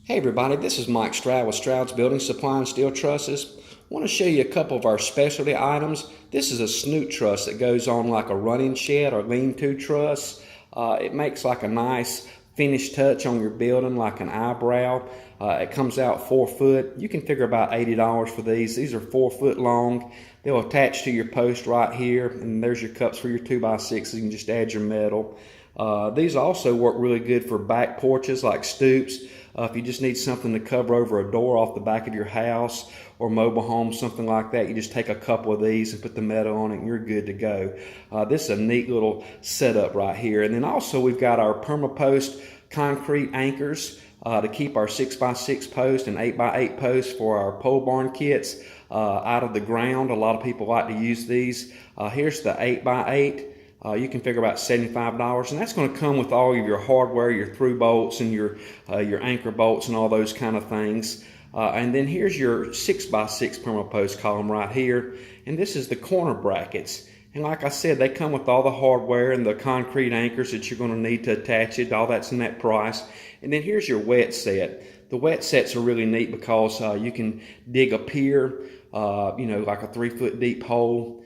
Hey everybody, this is Mike Stroud with Stroud's Building Supply and Steel Trusses. I want to show you a couple of our specialty items. This is a SNOOT truss that goes on like a running shed or lean-to truss. It makes like a nice finished touch on your building, like an eyebrow. It comes out 4 foot. You can figure about $80 for these. These are 4 foot long. They'll attach to your post right here, and there's your cups for your 2x6. You can just add your metal. These also work really good for back porches like stoops. If you just need something to cover over a door off the back of your house or mobile home, something like that, you just take a couple of these and put the metal on it and you're good to go. This is a neat little setup right here. And then also we've got our Perma post concrete anchors to keep our 6x6 post and 8x8 posts for our pole barn kits out of the ground. A lot of people like to use these. Here's the 8x8. You can figure about $75, and that's going to come with all of your hardware, your through bolts and your anchor bolts and all those kind of things. And then here's your 6x6 Perma post column right here, and this is the corner brackets. And like I said, they come with all the hardware and the concrete anchors that you're going to need to attach it. All that's in that price. And then here's your wet set. The wet sets are really neat because you can dig a pier, like a 3 foot deep hole.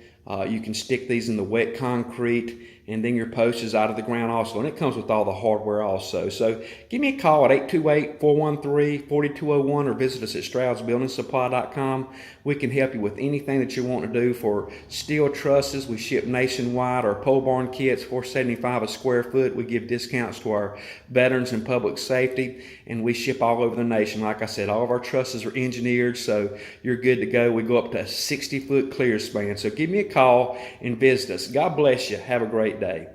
You can stick these in the wet concrete, and then your post is out of the ground also, and it comes with all the hardware also. So give me a call at 828-413-4201 or visit us at stroudsbuildingsupply.com. We can help you with anything that you want to do for steel trusses. We ship nationwide. Our pole barn kits, $4.75 a square foot. We give discounts to our veterans and public safety, and we ship all over the nation. Like I said, all of our trusses are engineered, so you're good to go. We go up to a 60-foot clear span. So give me a call and visit us. God bless you. Have a great day.